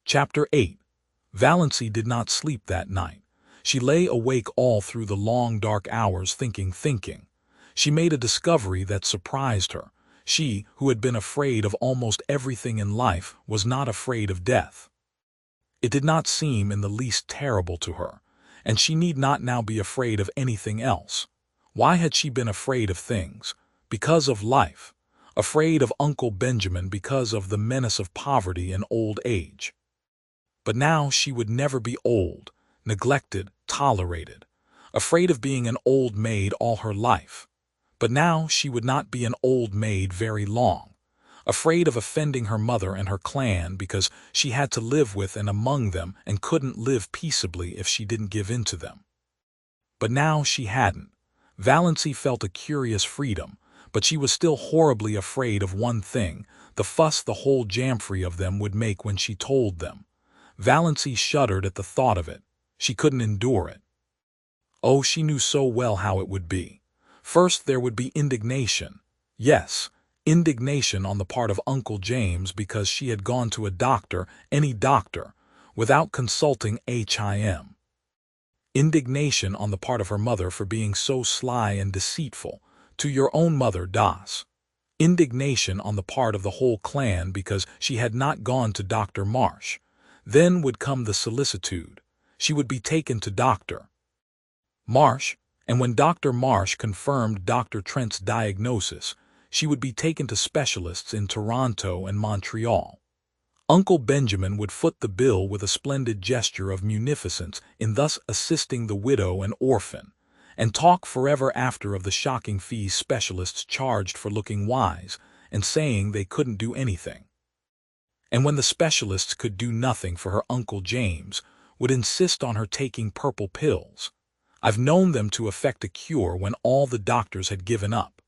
Chapter 8. Valency did not sleep that night. She lay awake all through the long dark hours thinking. She made a discovery that surprised her. She, who had been afraid of almost everything in life, was not afraid of death. It did not seem in the least terrible to her, and she need not now be afraid of anything else. Why had she been afraid of things? Because of life. Afraid of Uncle Benjamin because of the menace of poverty and old age. But now she would never be old, neglected, tolerated. Afraid of being an old maid all her life. But now she would not be an old maid very long. Afraid of offending her mother and her clan because she had to live with and among them and couldn't live peaceably if she didn't give in to them. But now she hadn't. Valency felt a curious freedom, but she was still horribly afraid of one thing, the fuss the whole jamfrey of them would make when she told them. Valency shuddered at the thought of it. She couldn't endure it. Oh, she knew so well how it would be. First there would be indignation. Yes, indignation on the part of Uncle James because she had gone to a doctor, any doctor, without consulting him. Indignation on the part of her mother for being so sly and deceitful. To your own mother, Das. Indignation on the part of the whole clan because she had not gone to Dr. Marsh. Then would come the solicitude. She would be taken to Dr. Marsh, and when Dr. Marsh confirmed Dr. Trent's diagnosis, she would be taken to specialists in Toronto and Montreal. Uncle Benjamin would foot the bill with a splendid gesture of munificence in thus assisting the widow and orphan, and talk forever after of the shocking fees specialists charged for looking wise and saying they couldn't do anything. And when the specialists could do nothing for her Uncle James, would insist on her taking purple pills. I've known them to effect a cure when all the doctors had given up.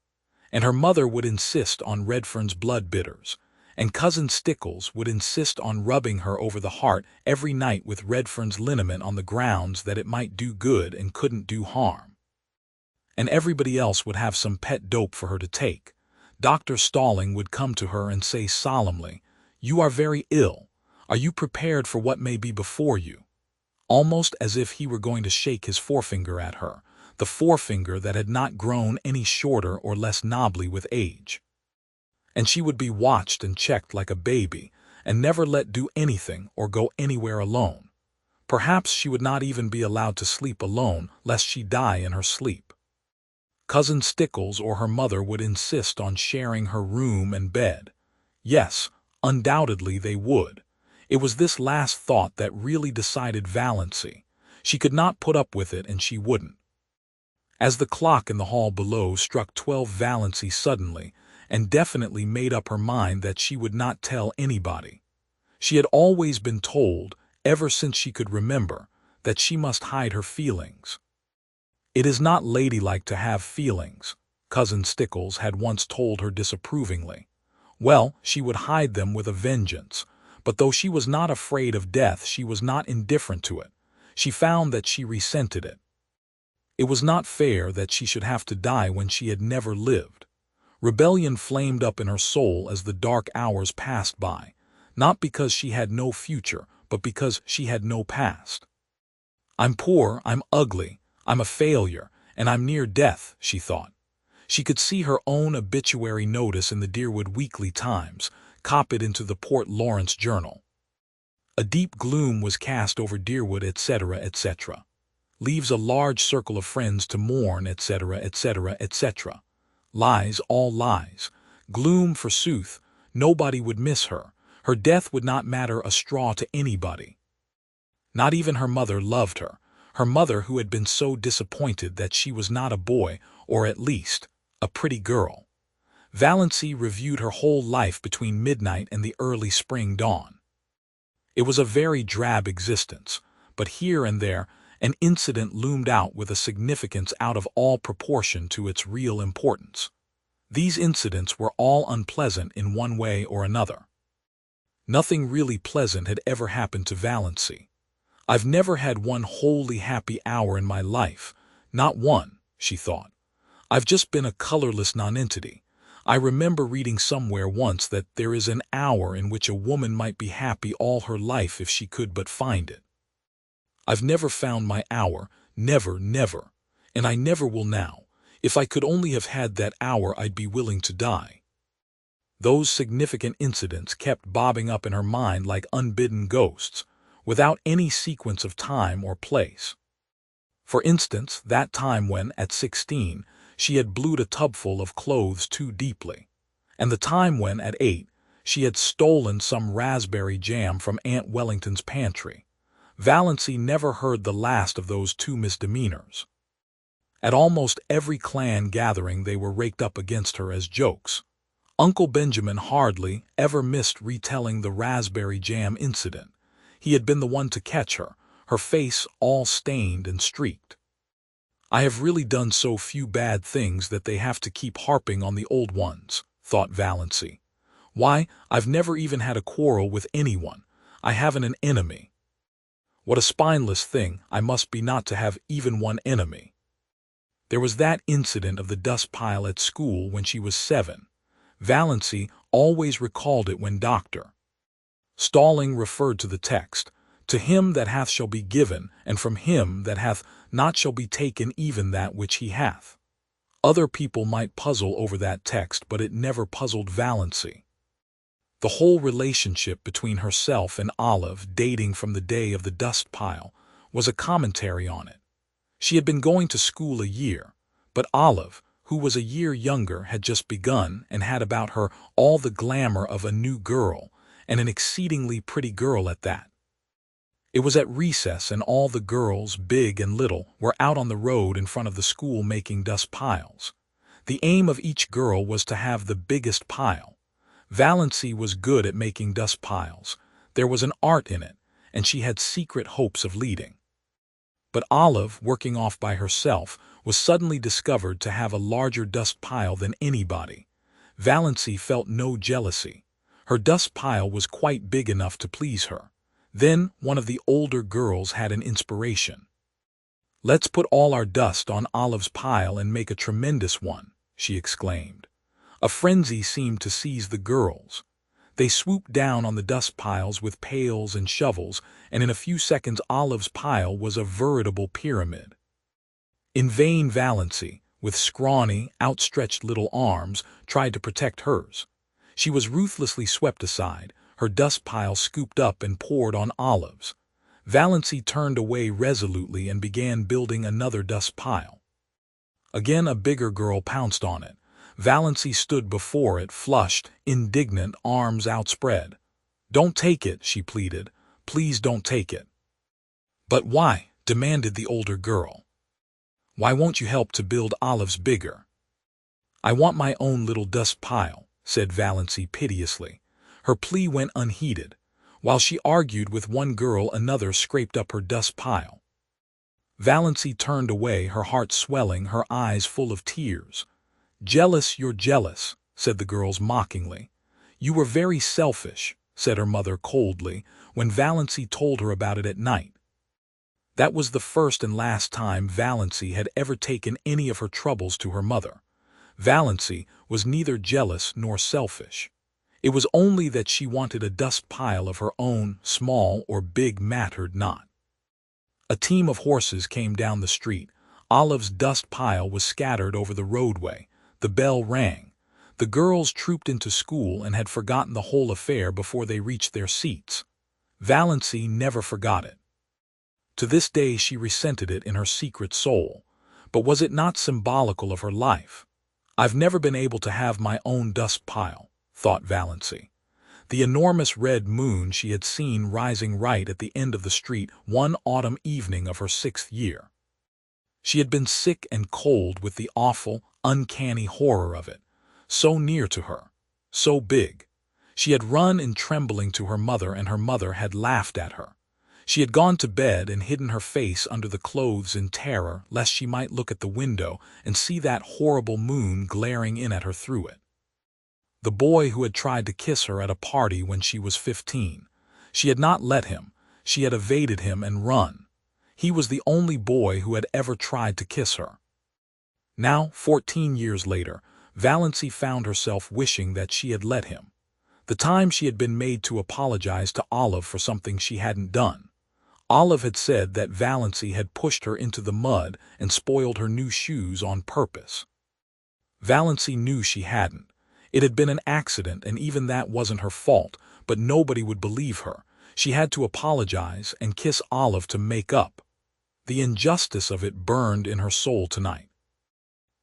And her mother would insist on Redfern's blood bitters, and Cousin Stickles would insist on rubbing her over the heart every night with Redfern's liniment on the grounds that it might do good and couldn't do harm. And everybody else would have some pet dope for her to take. Dr. Stalling would come to her and say solemnly, "You are very ill. Are you prepared for what may be before you?" Almost as if he were going to shake his forefinger at her, the forefinger that had not grown any shorter or less knobbly with age. And she would be watched and checked like a baby, and never let do anything or go anywhere alone. Perhaps she would not even be allowed to sleep alone, lest she die in her sleep. Cousin Stickles or her mother would insist on sharing her room and bed. Yes, undoubtedly they would. It was this last thought that really decided Valency. She could not put up with it, and she wouldn't. As the clock in the hall below struck 12, Valency suddenly and definitely made up her mind that she would not tell anybody. She had always been told, ever since she could remember, that she must hide her feelings. It is not ladylike to have feelings, Cousin Stickles had once told her disapprovingly. Well, she would hide them with a vengeance, but though she was not afraid of death, she was not indifferent to it. She found that she resented it. It was not fair that she should have to die when she had never lived. Rebellion flamed up in her soul as the dark hours passed by, not because she had no future, but because she had no past. "I'm poor, I'm ugly, I'm a failure, and I'm near death," she thought. She could see her own obituary notice in the Deerwood Weekly Times, copied into the Port Lawrence Journal. A deep gloom was cast over Deerwood, etc., etc. Leaves a large circle of friends to mourn, etc., etc., etc. Lies, all lies. Gloom, forsooth. Nobody would miss her. Her death would not matter a straw to anybody. Not even her mother loved her. Her mother who had been so disappointed that she was not a boy, or at least, a pretty girl. Valency reviewed her whole life between midnight and the early spring dawn. It was a very drab existence, but here and there an incident loomed out with a significance out of all proportion to its real importance. These incidents were all unpleasant in one way or another. Nothing really pleasant had ever happened to Valency. "I've never had one wholly happy hour in my life, not one," she thought. "I've just been a colorless nonentity. I remember reading somewhere once that there is an hour in which a woman might be happy all her life if she could but find it. I've never found my hour, never, never, and I never will now. If I could only have had that hour, I'd be willing to die. Those significant incidents kept bobbing up in her mind like unbidden ghosts, without any sequence of time or place. For instance, that time when, at 16, she had blued a tubful of clothes too deeply, and the time when, at 8, she had stolen some raspberry jam from Aunt Wellington's pantry. Valancy never heard the last of those two misdemeanors. At almost every clan gathering they were raked up against her as jokes. Uncle Benjamin hardly ever missed retelling the raspberry jam incident. He had been the one to catch her, her face all stained and streaked. I have really done so few bad things that they have to keep harping on the old ones, thought Valancy. Why, I've never even had a quarrel with anyone. I haven't an enemy. What a spineless thing I must be not to have even one enemy. There was that incident of the dust pile at school when she was 7. Valancy always recalled it when Dr. Stalling referred to the text, "To him that hath shall be given, and from him that hath not shall be taken even that which he hath." Other people might puzzle over that text, but it never puzzled Valancy. The whole relationship between herself and Olive, dating from the day of the dust pile, was a commentary on it. She had been going to school a year, but Olive, who was a year younger, had just begun and had about her all the glamour of a new girl, and an exceedingly pretty girl at that. It was at recess, and all the girls, big and little, were out on the road in front of the school making dust piles. The aim of each girl was to have the biggest pile. Valancy was good at making dust piles. There was an art in it, and she had secret hopes of leading. But Olive, working off by herself, was suddenly discovered to have a larger dust pile than anybody. Valancy felt no jealousy. Her dust pile was quite big enough to please her. Then one of the older girls had an inspiration. "Let's put all our dust on Olive's pile and make a tremendous one," she exclaimed. A frenzy seemed to seize the girls. They swooped down on the dust piles with pails and shovels, and in a few seconds Olive's pile was a veritable pyramid. In vain Valancy, with scrawny, outstretched little arms, tried to protect hers. She was ruthlessly swept aside, her dust pile scooped up and poured on Olive's. Valancy turned away resolutely and began building another dust pile. Again a bigger girl pounced on it. Valancy stood before it, flushed, indignant, arms outspread. "Don't take it," she pleaded. "Please don't take it." "But why?" demanded the older girl. "Why won't you help to build Olive's bigger?" "I want my own little dust pile," said Valancy piteously. Her plea went unheeded. While she argued with one girl, another scraped up her dust pile. Valancy turned away, her heart swelling, her eyes full of tears. "Jealous, you're jealous," said the girls mockingly. "You were very selfish," said her mother coldly, when Valancy told her about it at night. That was the first and last time Valancy had ever taken any of her troubles to her mother. Valancy was neither jealous nor selfish. It was only that she wanted a dust pile of her own, small or big mattered not. A team of horses came down the street. Olive's dust pile was scattered over the roadway. The bell rang. The girls trooped into school and had forgotten the whole affair before they reached their seats. Valancy never forgot it. To this day she resented it in her secret soul. But was it not symbolical of her life? "I've never been able to have my own dust pile," thought Valancy. The enormous red moon she had seen rising right at the end of the street one autumn evening of her 6th year. She had been sick and cold with the awful, uncanny horror of it. So near to her, so big. She had run in trembling to her mother, and her mother had laughed at her. She had gone to bed and hidden her face under the clothes in terror lest she might look at the window and see that horrible moon glaring in at her through it. The boy who had tried to kiss her at a party when she was 15. She had not let him. She had evaded him and run. He was the only boy who had ever tried to kiss her. Now, 14 years later, Valancy found herself wishing that she had let him. The time she had been made to apologize to Olive for something she hadn't done. Olive had said that Valancy had pushed her into the mud and spoiled her new shoes on purpose. Valancy knew she hadn't. It had been an accident, and even that wasn't her fault, but nobody would believe her. She had to apologize and kiss Olive to make up. The injustice of it burned in her soul tonight.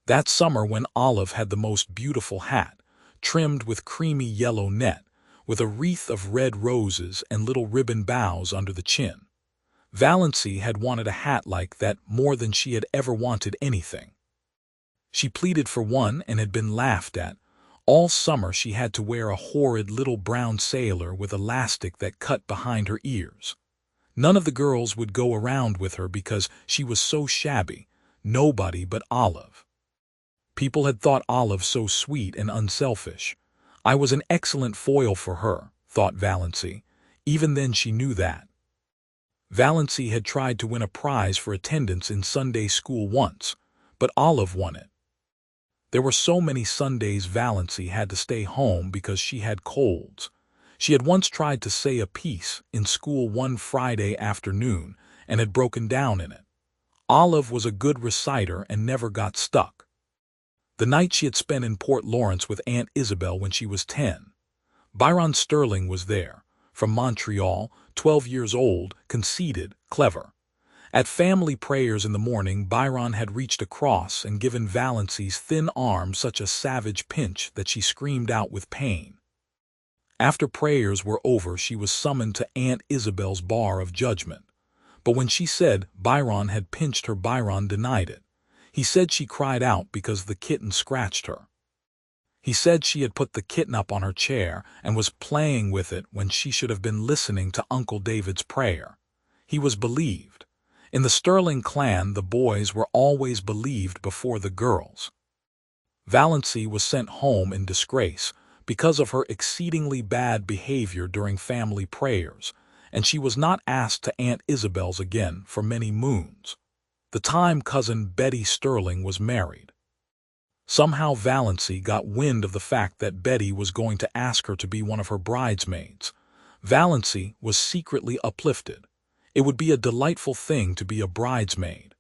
That summer when Olive had the most beautiful hat, trimmed with creamy yellow net, with a wreath of red roses and little ribbon bows under the chin. Valancy had wanted a hat like that more than she had ever wanted anything. She pleaded for one and had been laughed at. All summer she had to wear a horrid little brown sailor with elastic that cut behind her ears. None of the girls would go around with her because she was so shabby, nobody but Olive. People had thought Olive so sweet and unselfish. I was an excellent foil for her, thought Valancy. Even then she knew that. Valancy had tried to win a prize for attendance in Sunday school once, but Olive won it. There were so many Sundays Valancy had to stay home because she had colds. She had once tried to say a piece in school one Friday afternoon and had broken down in it. Olive was a good reciter and never got stuck. The night she had spent in Port Lawrence with Aunt Isabel when she was 10. Byron Sterling was there, from Montreal, 12 years old, conceited, clever. At family prayers in the morning, Byron had reached across and given Valancy's thin arm such a savage pinch that she screamed out with pain. After prayers were over, she was summoned to Aunt Isabel's bar of judgment. But when she said Byron had pinched her, Byron denied it. He said she cried out because the kitten scratched her. He said she had put the kitten up on her chair and was playing with it when she should have been listening to Uncle David's prayer. He was believed. In the Sterling clan, the boys were always believed before the girls. Valancy was sent home in disgrace because of her exceedingly bad behavior during family prayers, and she was not asked to Aunt Isabel's again for many moons. The time cousin Betty Sterling was married. Somehow Valancy got wind of the fact that Betty was going to ask her to be one of her bridesmaids. Valancy was secretly uplifted. It would be a delightful thing to be a bridesmaid.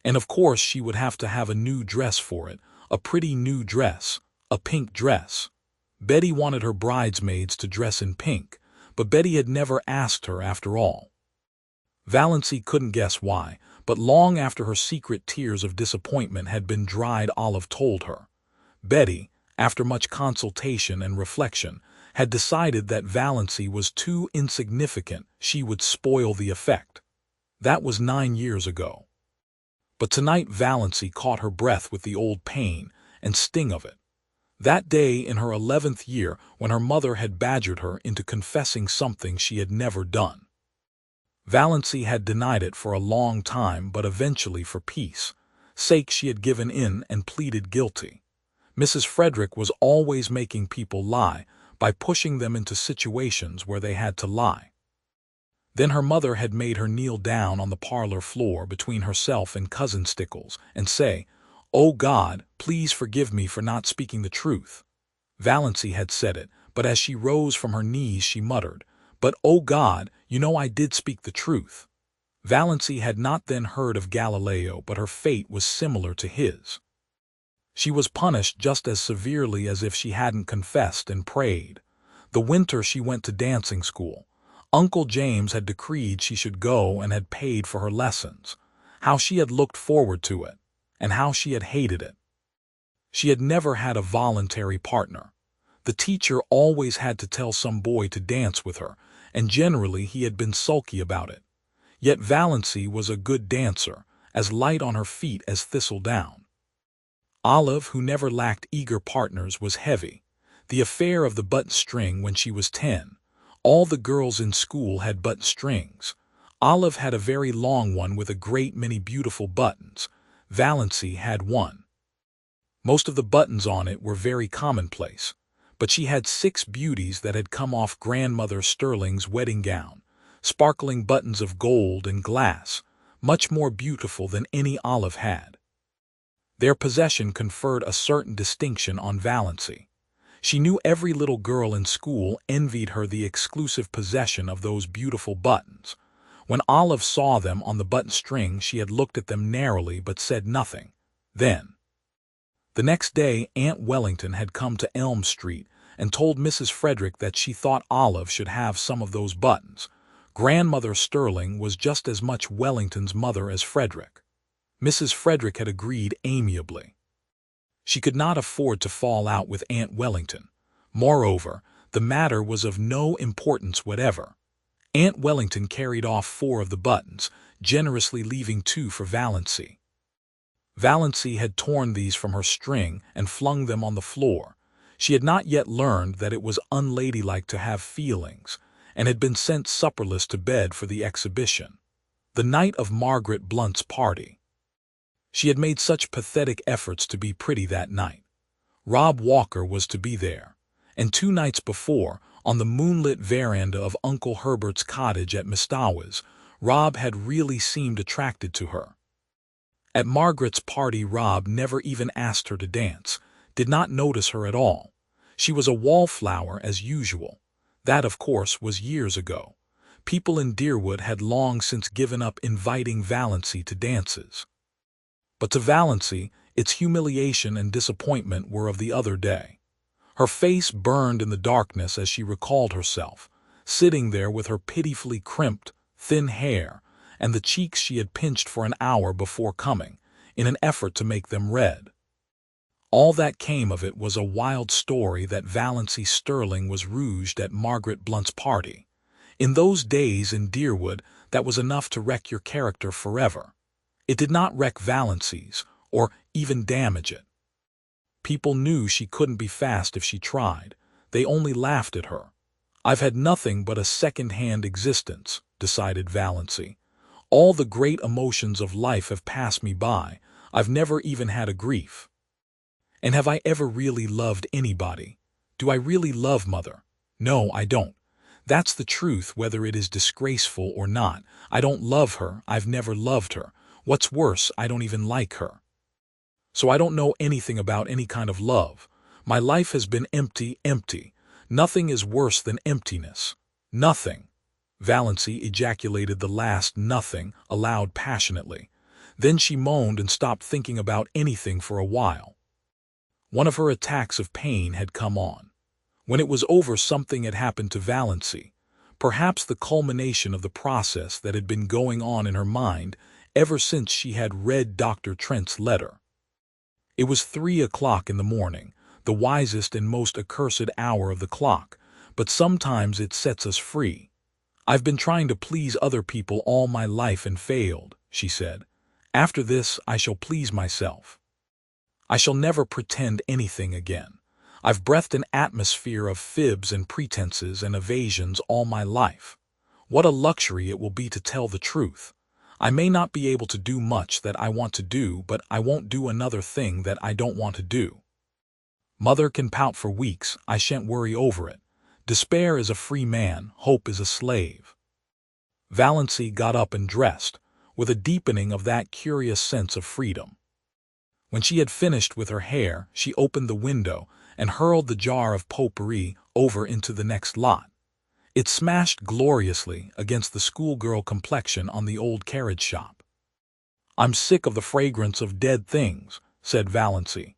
And of course she would have to have a new dress for it, a pretty new dress, a pink dress. Betty wanted her bridesmaids to dress in pink, but Betty had never asked her after all. Valancy couldn't guess why, but long after her secret tears of disappointment had been dried, Olive told her. Betty, after much consultation and reflection, had decided that Valancy was too insignificant. She would spoil the effect. That was 9 years ago. But tonight Valancy caught her breath with the old pain and sting of it. That day in her 11th year when her mother had badgered her into confessing something she had never done. Valancy had denied it for a long time, but eventually for peace sake she had given in and pleaded guilty. Mrs. Frederick was always making people lie by pushing them into situations where they had to lie. Then her mother had made her kneel down on the parlor floor between herself and Cousin Stickles and say, "Oh God, please forgive me for not speaking the truth." Valancy had said it, but as she rose from her knees she muttered, "But oh God, you know I did speak the truth." Valancy had not then heard of Galileo, but her fate was similar to his. She was punished just as severely as if she hadn't confessed and prayed. The winter she went to dancing school. Uncle James had decreed she should go and had paid for her lessons. How she had looked forward to it, and how she had hated it. She had never had a voluntary partner. The teacher always had to tell some boy to dance with her, and generally he had been sulky about it. Yet Valancy was a good dancer, as light on her feet as thistledown. Olive, who never lacked eager partners, was heavy. The affair of the button string when she was 10. All the girls in school had button strings. Olive had a very long one with a great many beautiful buttons. Valancy had one. Most of the buttons on it were very commonplace, but she had 6 beauties that had come off Grandmother Sterling's wedding gown, sparkling buttons of gold and glass, much more beautiful than any Olive had. Their possession conferred a certain distinction on Valancy. She knew every little girl in school envied her the exclusive possession of those beautiful buttons. When Olive saw them on the button string, she had looked at them narrowly but said nothing. Then, the next day, Aunt Wellington had come to Elm Street and told Mrs. Frederick that she thought Olive should have some of those buttons. Grandmother Sterling was just as much Wellington's mother as Frederick. Mrs. Frederick had agreed amiably. She could not afford to fall out with Aunt Wellington. Moreover, the matter was of no importance whatever. Aunt Wellington carried off 4 of the buttons, generously leaving 2 for Valancy. Valancy had torn these from her string and flung them on the floor. She had not yet learned that it was unladylike to have feelings, and had been sent supperless to bed for the exhibition. The night of Margaret Blunt's party. She had made such pathetic efforts to be pretty that night. Rob Walker was to be there, and 2 nights before, on the moonlit veranda of Uncle Herbert's cottage at Mistawes, Rob had really seemed attracted to her. At Margaret's party, Rob never even asked her to dance, did not notice her at all. She was a wallflower as usual. That, of course, was years ago. People in Deerwood had long since given up inviting Valancy to dances. But to Valancy, its humiliation and disappointment were of the other day. Her face burned in the darkness as she recalled herself, sitting there with her pitifully crimped, thin hair, and the cheeks she had pinched for an hour before coming, in an effort to make them red. All that came of it was a wild story that Valancy Sterling was rouged at Margaret Blunt's party. In those days in Deerwood, that was enough to wreck your character forever. It did not wreck Valancy's, or even damage it. People knew she couldn't be fast if she tried. They only laughed at her. I've had nothing but a second-hand existence, decided Valancy. All the great emotions of life have passed me by. I've never even had a grief. And have I ever really loved anybody? Do I really love Mother? No, I don't. That's the truth, whether it is disgraceful or not. I don't love her. I've never loved her. What's worse, I don't even like her. So I don't know anything about any kind of love. My life has been empty, empty. Nothing is worse than emptiness. Nothing. Valancy ejaculated the last nothing aloud passionately. Then she moaned and stopped thinking about anything for a while. One of her attacks of pain had come on. When it was over, something had happened to Valancy, perhaps the culmination of the process that had been going on in her mind ever since she had read Dr. Trent's letter. It was 3 o'clock in the morning, the wisest and most accursed hour of the clock, but sometimes it sets us free. I've been trying to please other people all my life and failed, she said. After this, I shall please myself. I shall never pretend anything again. I've breathed an atmosphere of fibs and pretenses and evasions all my life. What a luxury it will be to tell the truth. I may not be able to do much that I want to do, but I won't do another thing that I don't want to do. Mother can pout for weeks. I shan't worry over it. Despair is a free man. Hope is a slave. Valancy got up and dressed, with a deepening of that curious sense of freedom. When she had finished with her hair, she opened the window and hurled the jar of potpourri over into the next lot. It smashed gloriously against the schoolgirl complexion on the old carriage shop. I'm sick of the fragrance of dead things, said Valancy.